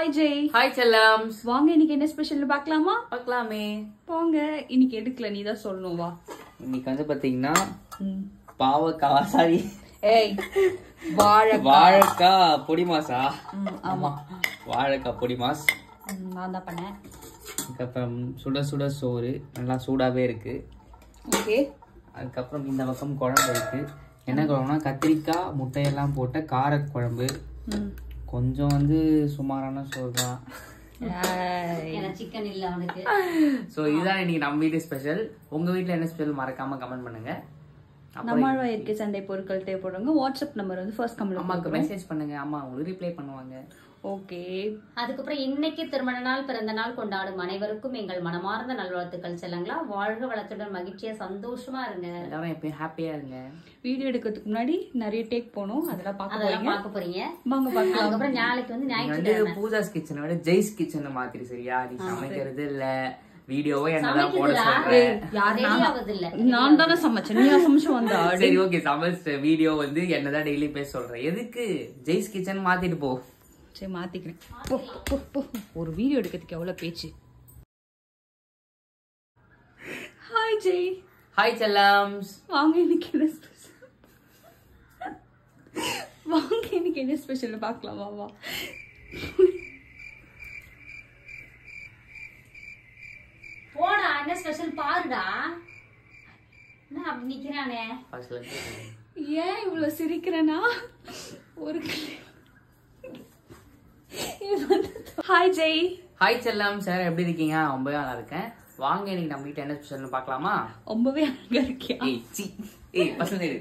Hi Jay. Hi Challams. வாங்க இன்னைக்கு என்ன ஸ்பெஷல் பார்க்கலாமா? பார்க்கலாமே. போங்க இன்னைக்கு எடுக்கல நீ தான் சொல்லணும் வா. இன்னைக்கு வந்து பாத்தீங்கன்னா பாவக்காய் சாரி. ஏய் வாழைக்காய் பொடி மாசா? ஆமா. வாழைக்காய் பொடி மாஸ். நான் தான் பண்ணேன். அதுக்கப்புறம் சுட சுட சோறு நல்லா சூடாவே இருக்கு. ஓகே. அதுக்கப்புறம் இந்த பக்கம் குழம்பு இருக்கு. என்ன குழம்புனா கத்திரிக்காய் முட்டையெல்லாம் போட்ட கார குழம்பு. கொஞ்சம் வந்து சுமாரான சோறு தான். சிக்கன் இல்ல அவனுக்கு. சோ இதுதான் இன்னைக்கு நம்ம வீட்டு ஸ்பெஷல். உங்க வீட்ல என்ன ஸ்பெஷல் மறக்காம கமெண்ட் பண்ணுங்க. நம்மளோட இயற்கை சந்தை பொருட்கள் தேவைப்படுங்க. வாட்ஸ்அப் நம்பர் வந்து ஃபர்ஸ்ட் கமெண்ட் அம்மாக்கு மெசேஜ் பண்ணுங்க. அம்மா உங்களுக்கு ரிப்ளை பண்ணுவாங்க. ஓகே. அதுக்கப்புறம் இன்னைக்கு திருமண நாள் பிறந்த நாள் கொண்டாடும் அனைவருக்கும் எங்கள் மனமார்ந்த நல்வாழ்த்துக்கள் செல்லுங்களா. வாழ்க வளத்துடன் மகிழ்ச்சியா சந்தோஷமா இருங்க. எல்லாரும் எப்பயும் ஹாப்பியா இருங்க. வீடியோ எடுக்கிறதுக்கு முன்னாடி நிறைய டேக் போனோம். அதெல்லாம் பார்க்க போறீங்க. வாங்க பார்க்கலாம். அதுக்கப்புறம் நாளைக்கு வந்து ஞாயிற்றுக்கிழமை பூஜாஸ் கிச்சனை விட ஜெய்ஸ் கிச்சன் மாத்திரி சரியா? நீ சமைக்கிறது இல்ல வீடியோவை என்னதான் போட சொல்றேன். நான் தானே சமைச்சேன். நீ சமைச்சு வந்தா சரி ஓகே. சமைச்ச வீடியோ வந்து என்னதான் டெய்லி பேச சொல்றேன். எதுக்கு ஜெய்ஸ் கிச்சன் மாத்திட்டு போ. சரி மாத்திக்கிறேன். ஒரு வீடியோ எடுக்கிறதுக்கு எவ்வளவு பேச்சு. ஹாய் ஜெய். ஹாய் செல்லம்ஸ். வாங்க இன்னைக்கு என்ன ஸ்பெஷல்? வாங்க இன்னைக்கு என்ன ஸ்பெஷல் பார்க்கலாமா? வா. போடா என்ன ஸ்பெஷல் பாருடா. என்ன அப்படி நிக்கிறானே? ஏன் இவ்வளவு சிரிக்கிறேன்னா ஒரு ஹாய் ஜெய். ஹாய் செல்லம் சார், எப்படி இருக்கீங்க? ரொம்பவே நல்லா இருக்கேன். வாங்க இன்னைக்கு நம்ம வீட்டுல என்ன ஸ்பெஷல்னு பார்க்கலாமா? ரொம்பவே அழகா இருக்கியா? ஏய் சி ஏய் பசங்க இரு.